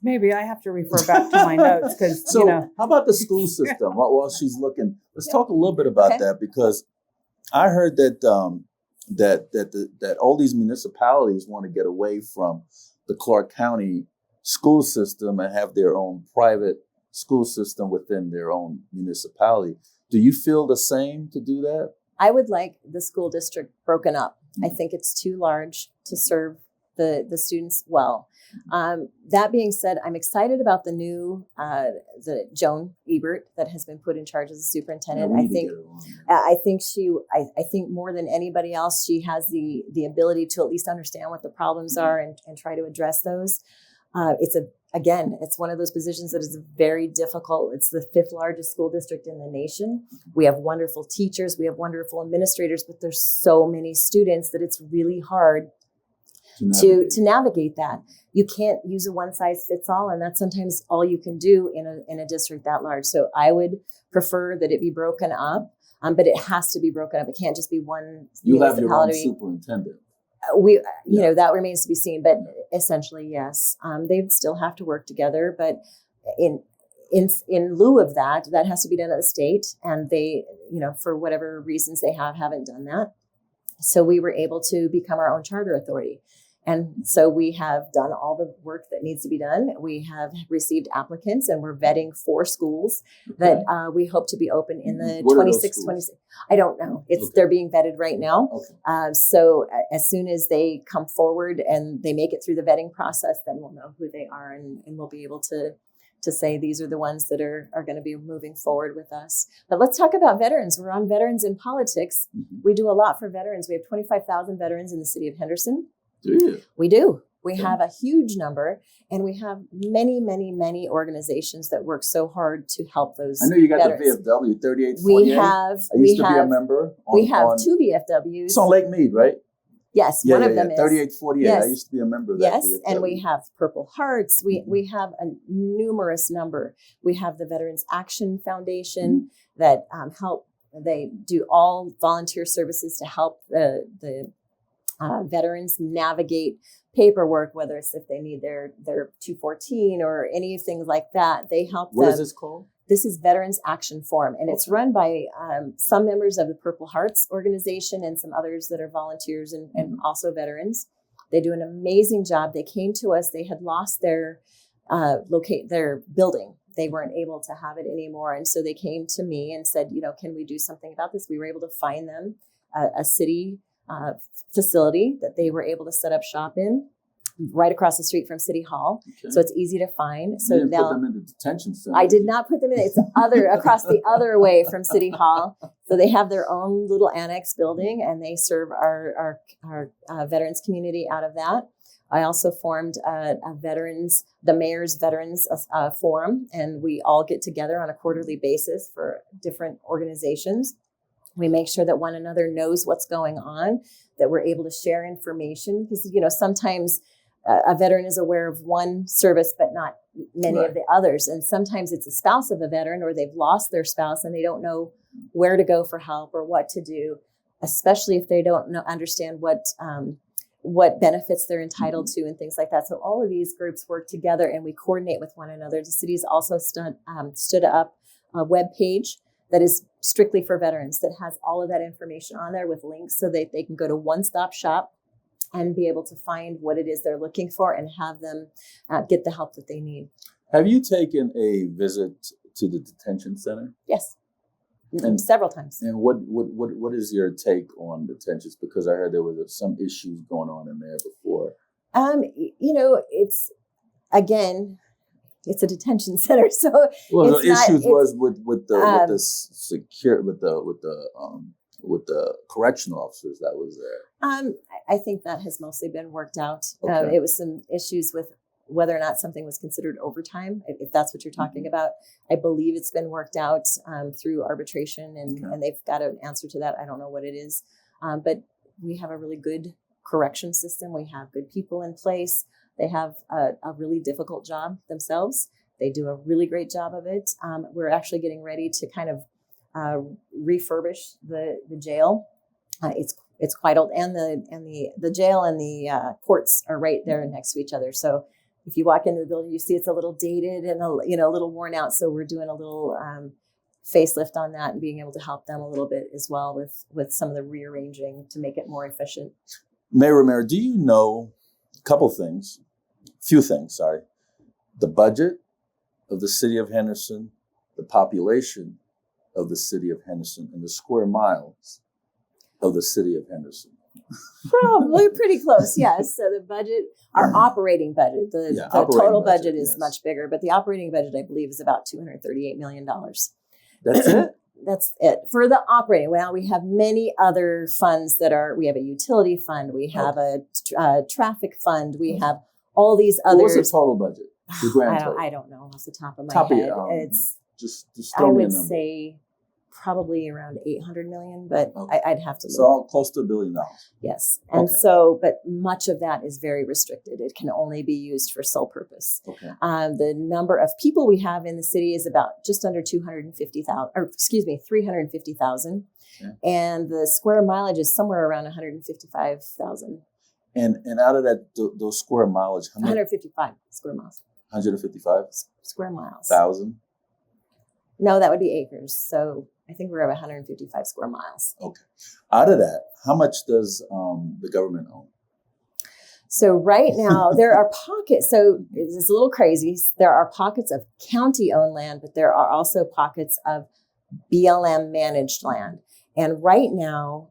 Maybe I have to refer back to my notes because, So, how about the school system? While she's looking, let's talk a little bit about that, because I heard that that all these municipalities want to get away from the Clark County school system and have their own private school system within their own municipality. Do you feel the same to do that? I would like the school district broken up. I think it's too large to serve the students well. That being said, I'm excited about the new the Joan Ebert that has been put in charge as the superintendent. I think more than anybody else, she has the ability to at least understand what the problems are and try to address those. It's one of those positions that is very difficult. It's the 5th largest school district in the nation. We have wonderful teachers, we have wonderful administrators, but there's so many students that it's really hard to navigate that. You can't use a one size fits all, and that's sometimes all you can do in a district that large. So I would prefer that it be broken up, but it has to be broken up. It can't just be one municipality. You have your own superintendent. That remains to be seen, but essentially, yes, they'd still have to work together. But in lieu of that, that has to be done at the state, and they, for whatever reasons they haven't done that. So we were able to become our own charter authority. And so we have done all the work that needs to be done. We have received applicants, and we're vetting 4 schools that we hope to be open in the 26. I don't know. They're being vetted right now. Okay. So as soon as they come forward and they make it through the vetting process, then we'll know who they are, and we'll be able to say these are the ones that are going to be moving forward with us. But let's talk about veterans. We're on Veterans in Politics. Mm-hmm. We do a lot for veterans. We have 25,000 veterans in the city of Henderson. Do you? We do. We have a huge number, and we have many, many, many organizations that work so hard to help those. I know you got veterans. the VFW 3848. We have. I used to be a member. We have 2 VFWs. It's on Lake Mead, right? Yes, one of them is 3848. Yes. I used to be a member of that. Yes, VFW. and we have Purple Hearts. We have a numerous number. We have the Veterans Action Foundation that help. They do all volunteer services to help the veterans navigate paperwork, whether it's if they need their 214 or any things like that. They help them. What is this called? This is Veterans Action Forum, and it's run by some members of the Purple Hearts organization and some others that are volunteers and also veterans. They do an amazing job. They came to us. They had lost their building. They weren't able to have it anymore, and so they came to me and said, can we do something about this? We were able to find them a city facility that they were able to set up shop in, right across the street from City Hall. Okay. So it's easy to find. So you didn't now put them in the detention center. I did not put them in. It's across the other way from City Hall. So they have their own little annex building, and they serve our veterans community out of that. I also formed the Mayor's Veterans Forum, and we all get together on a quarterly basis for different organizations. We make sure that one another knows what's going on, that we're able to share information, because sometimes a veteran is aware of one service but not many of the others, and sometimes it's a spouse of a veteran or they've lost their spouse and they don't know where to go for help or what to do, especially if they don't understand what benefits they're entitled to and things like that. So all of these groups work together and we coordinate with one another. The city's also stood up a web page that is strictly for veterans that has all of that information on there with links so that they can go to one-stop shop and be able to find what it is they're looking for and have them get the help that they need. Have you taken a visit to the detention center? Yes, several times. And what is your take on detentions? Because I heard there was some issues going on in there before. It's a detention center, so the issues was with the with the correctional officers that was there? I think that has mostly been worked out. Okay. It was some issues with whether or not something was considered overtime, if that's what you're talking about. I believe it's been worked out through arbitration, and they've got an answer to that. I don't know what it is, but we have a really good correction system. We have good people in place. They have a really difficult job themselves. They do a really great job of it. We're actually getting ready to kind of refurbish the jail. It's quite old, and the jail and the courts are right there next to each other. So if you walk into the building, you see it's a little dated and a little worn out. So we're doing a little facelift on that and being able to help them a little bit as well with some of the rearranging to make it more efficient. Mayor Romero, do you know few things, the budget of the city of Henderson, the population of the city of Henderson, and the square miles of the city of Henderson? Probably pretty close, yes. So the budget, our operating budget, the total budget is much bigger, but the operating budget, I believe, is about $238 million. That's it? That's it for the operating. Well, we have many other funds we have a utility fund, we have a traffic fund, we have all these others. What's the total budget? The grand total? I don't know off the top of my head. It's just I would say probably around 800 million, but I'd have to look. So close to $1 billion. Yes. And so, but much of that is very restricted. It can only be used for sole purpose. Okay. The number of people we have in the city is about just under 350,000. Okay. And the square mileage is somewhere around 155,000. And out of that, those square mileage, how many? 155 square miles. 155? Square miles. 1,000? No, that would be acres. So I think we're at 155 square miles. Okay. Out of that, how much does the government own? So right now there are pockets. So it's a little crazy. There are pockets of county-owned land, but there are also pockets of BLM managed land. And right now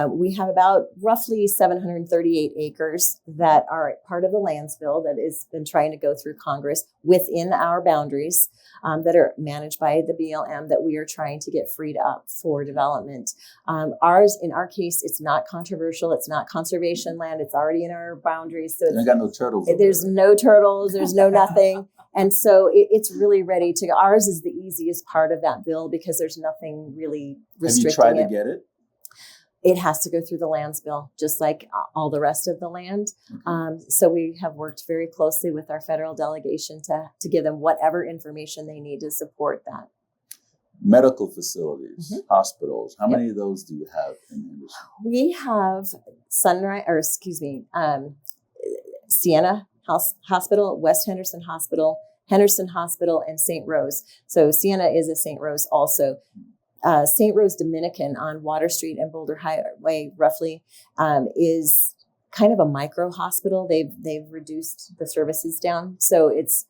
we have about roughly 738 acres that are part of the lands bill that has been trying to go through Congress within our boundaries that are managed by the BLM that we are trying to get freed up for development. In our case, it's not controversial. It's not conservation land. It's already in our boundaries. So I got no turtles. There's no turtles. There's no nothing. And so it's really ready to go. Ours is the easiest part of that bill because there's nothing really restricting it. Have you tried to get it? It has to go through the lands bill, just like all the rest of the land. Okay. So we have worked very closely with our federal delegation to give them whatever information they need to support that. Medical facilities, hospitals. How many of those do you have in Henderson? We have Sienna Hospital, West Henderson Hospital, Henderson Hospital, and St. Rose. So Sienna is a St. Rose also. St. Rose Dominican on Water Street and Boulder Highway roughly is kind of a micro hospital. They've reduced the services down. So it's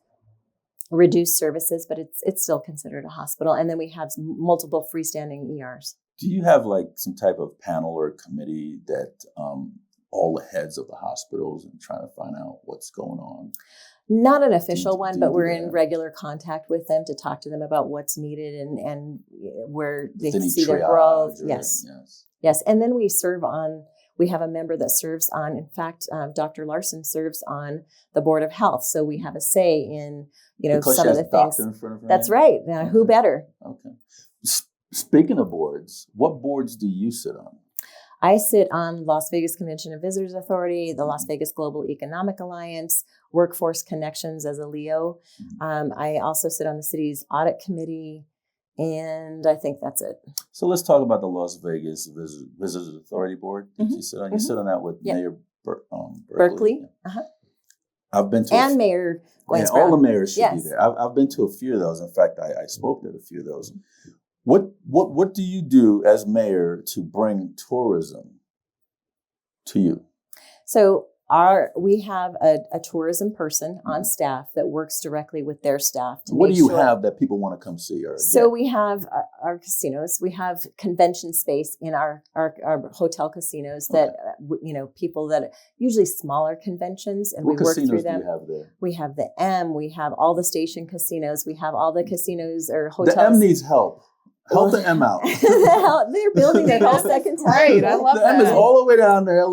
reduced services, but it's still considered a hospital. And then we have multiple freestanding ERs. Do you have like some type of panel or committee that all the heads of the hospitals and trying to find out what's going on? Not an official one, but we're in regular contact with them to talk to them about what's needed and where they see their growth. Yes. And then we have a member that serves on, in fact, Dr. Larson serves on the Board of Health. So we have a say in, because some of the things. In front of her That's name? right. Now, who better? Okay. Speaking of boards, what boards do you sit on? I sit on Las Vegas Convention and Visitors Authority, the Las Vegas Global Economic Alliance, Workforce Connections as a LEO. I also sit on the city's audit committee, and I think that's it. So let's talk about the Las Vegas Visitors Authority Board that you sit on. You sit on that with Mayor Berkeley. I've been to Mayor Gwen Brown. All the mayors should be there. I've been to a few of those. In fact, I spoke at a few of those. What do you do as mayor to bring tourism to you? So we have a tourism person on staff that works directly with their staff. What do you have that people want to come see? We have our casinos. We have convention space in our hotel casinos that, people that usually smaller conventions, and we work through them. What casinos do you have there? We have the M. We have all the station casinos. We have all the casinos or hotels. The M needs help. Help the M out. They're building their whole second tower. Great, I love The M is that. all the way down there.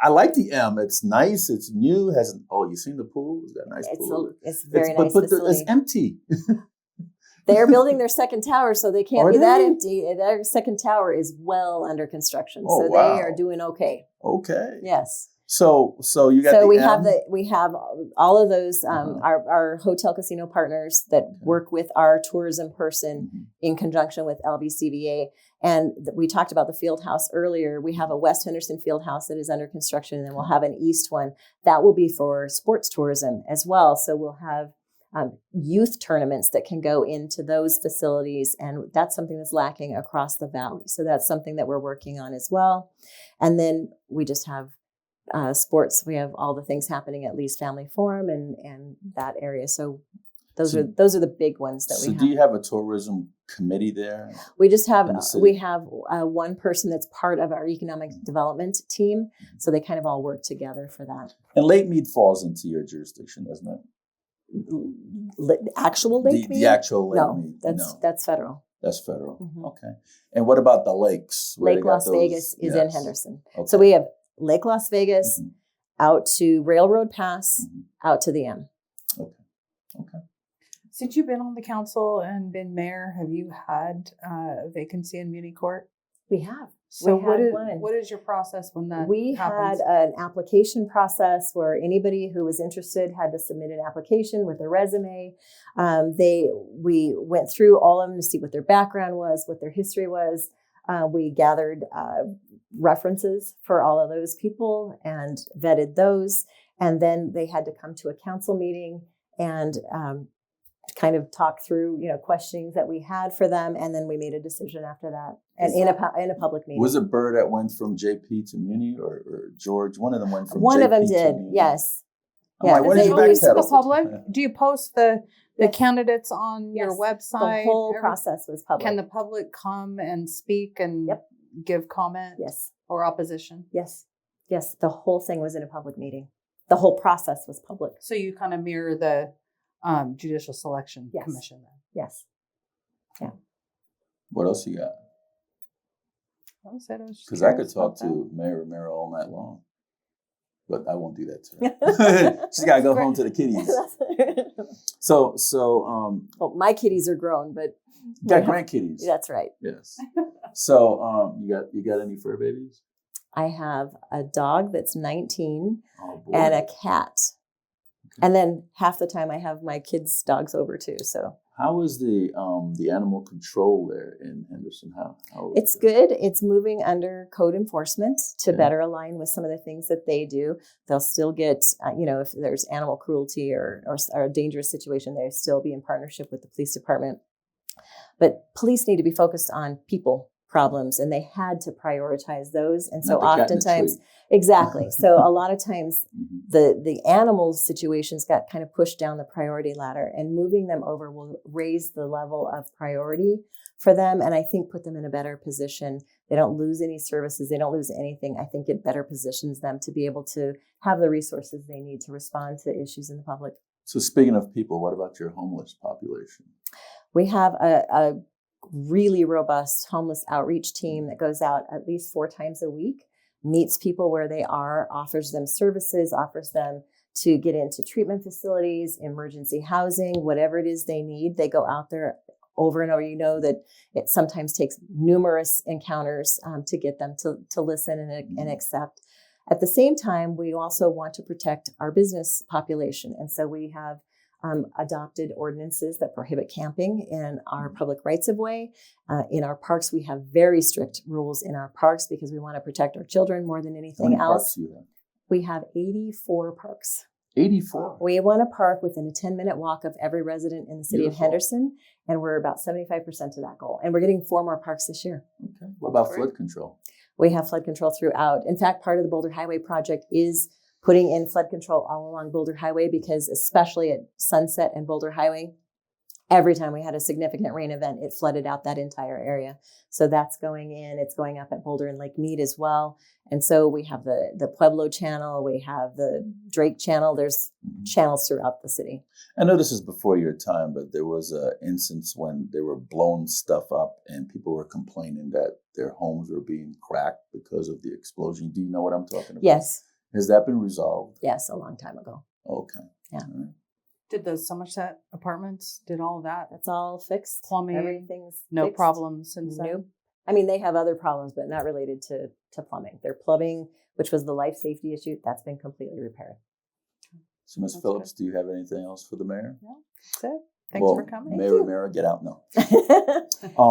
I like the M. It's nice. It's new. You seen the pool? It's got a nice pool. It's very nice But facility. it's empty. They're building their second tower, so they can't Are be that they? empty. Their second tower is well under construction, Oh, so wow. they are doing okay. Okay. Yes. So you got So the we M. have all of those Uh-huh. our hotel casino partners that work with our tourism person Mhm. in conjunction with LVCVA. And we talked about the field house earlier. We have a West Henderson field house that is under construction, and then we'll have an east one that will be for sports tourism as well. So we'll have youth tournaments that can go into those facilities, and that's something that's lacking across the valley. So that's something that we're working on as well. And then we just have sports. We have all the things happening at Lee's Family Forum and that area. So those are the big ones that So we have. do you have a tourism committee there? We just have in the city? we have one person that's part of our economic development team. So they kind of all work together for that. And Lake Mead falls into your jurisdiction, doesn't it? Actual Lake Mead? The actual Lake No, Mead. that's federal. That's federal. Mhm. Okay. And what about the lakes? where Lake they got Las those- Vegas is in Yes. Henderson. Okay. So we have Lake Las Vegas Mhm. out to Railroad Pass, Mhm. out to the M. Okay. Since you've been on the council and been mayor, have you had a vacancy in Muni Court? We have. So We had one. what is your process when that We happens? had an application process where anybody who was interested had to submit an application with a resume. We went through all of them to see what their background was, what their history was. We gathered references for all of those people and vetted those. And then they had to come to a council meeting and kind of talk through, questions that we had for them. And then we made a decision after that. And in a public meeting. Was it Burr that went from JP to Muni or George? One of them went from One JP of them to did, Muni. yes. I'm like, Yeah, what Is did it you released to the backpedal? public? Do you post the Yes. candidates on your Yes. website? The whole Every- process was public. Can the public come and speak and Yep. give comment Yes, or opposition? yes, yes. The whole thing was in a public meeting. The whole process was public. So you kind of mirror the Judicial Selection Yes. Commission then? Yes. What else you got? That was it. I was just Because I could curious talk about that. to Mayor Romero all night long. But I won't do that to her. She's got to go home to the kiddies. So Well, my kitties are grown, but you got grandkiddies. that's right. Yes. So you got any fur babies? I have a dog that's 19 Oh boy. and a cat. And then half the time I have my kids' dogs over too. So How is the animal control there in Henderson? How it's good. It's moving under code enforcement to Okay. better align with some of the things that they do. They'll still get, if there's animal cruelty or a dangerous situation, they'll still be in partnership with the police department. But police need to be focused on people problems, and they had to prioritize those. And so Not the cat in the oftentimes, tree. exactly. So a lot of times Mhm. the animal situations got kind of pushed down the priority ladder, and moving them over will raise the level of priority for them. And I think put them in a better position. They don't lose any services. They don't lose anything. I think it better positions them to be able to have the resources they need to respond to issues in the public. So speaking of people, what about your homeless population? We have a really robust homeless outreach team that goes out at least 4 times a week, meets people where they are, offers them services, offers them to get into treatment facilities, emergency housing, whatever it is they need. They go out there over and over. You know that it sometimes takes numerous encounters to get them to listen and accept. At the same time, we also want to protect our business population. And so we have adopted ordinances that prohibit camping in our public rights of way. In our parks, we have very strict rules in our parks because we want to protect our children more than How anything many else. parks do you have? We have 84 parks. 84. We want a park within a 10-minute walk of every resident in the city Beautiful. of Henderson, and we're about 75% to that goal. And we're getting 4 more parks this year. Okay. What about Great. flood control? We have flood control throughout. In fact, part of the Boulder Highway project is putting in flood control all along Boulder Highway because especially at Sunset and Boulder Highway, every time we had a significant rain event, it flooded out that entire area. So that's going in. It's going up at Boulder and Lake Mead as well. And so we have the Pueblo channel. We have the Drake channel. There's channels throughout the city. I know this is before your time, but there was an instance when they were blowing stuff up and people were complaining that their homes were being cracked because of the explosion. Do you know what I'm talking about? Yes. Has that been resolved? Yes, a long time ago. Okay. Yeah. All right. Did the Somerset apartments did all of that? That's all fixed. Plumbing, Everything's no fixed. problems since then? Nope. I mean, they have other problems, but not related to plumbing. Their plumbing, which was the life safety issue, that's been completely repaired. So, Ms. That's Phillips, do you have anything else for the mayor? No, that's it. Thanks Well, for coming. Mayor Romero, get out now.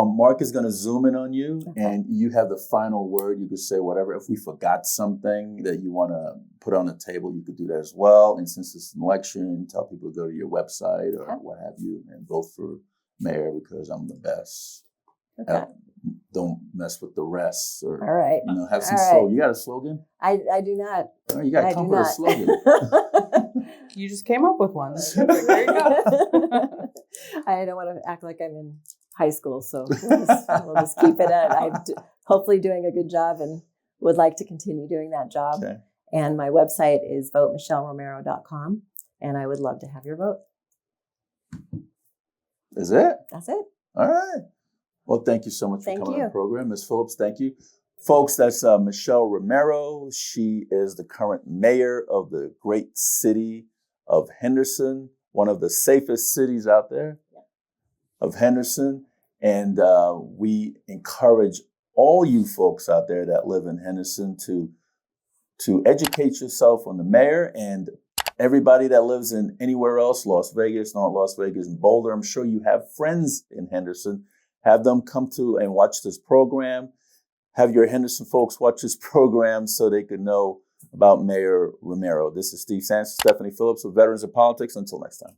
Mark is going to zoom in on you, and you have the final word. You could say whatever. If we forgot something that you want to put on the table, you could do that as well. And since it's an election, tell people to go to your website or what have you and vote for mayor because I'm the best. Okay. Don't mess with the rest. Or, All right. You know, have some All right. slogan. You got a slogan? I do not. Oh, you got to I come do with a not. slogan. You just came up with one. There you go. I don't want to act like I'm in high school, so we'll just keep it at. I'm hopefully doing a good job and would like to continue doing that job. Okay. And my website is votemichelleromero.com, and I would love to have your vote. Is it? That's it. All right. Well, thank you so much for Thank coming you. on the program. Ms. Phillips, thank you. Folks, that's Michelle Romero. She is the current mayor of the great city of Henderson, one of the safest cities out there of Henderson. And we encourage all you folks out there that live in Henderson to educate yourself on the mayor and everybody that lives in anywhere else, Las Vegas, North Las Vegas, and Boulder. I'm sure you have friends in Henderson. Have them come to and watch this program. Have your Henderson folks watch this program so they could know about Mayor Romero. This is Steve Sanchez, Stephanie Phillips with Veterans of Politics. Until next time.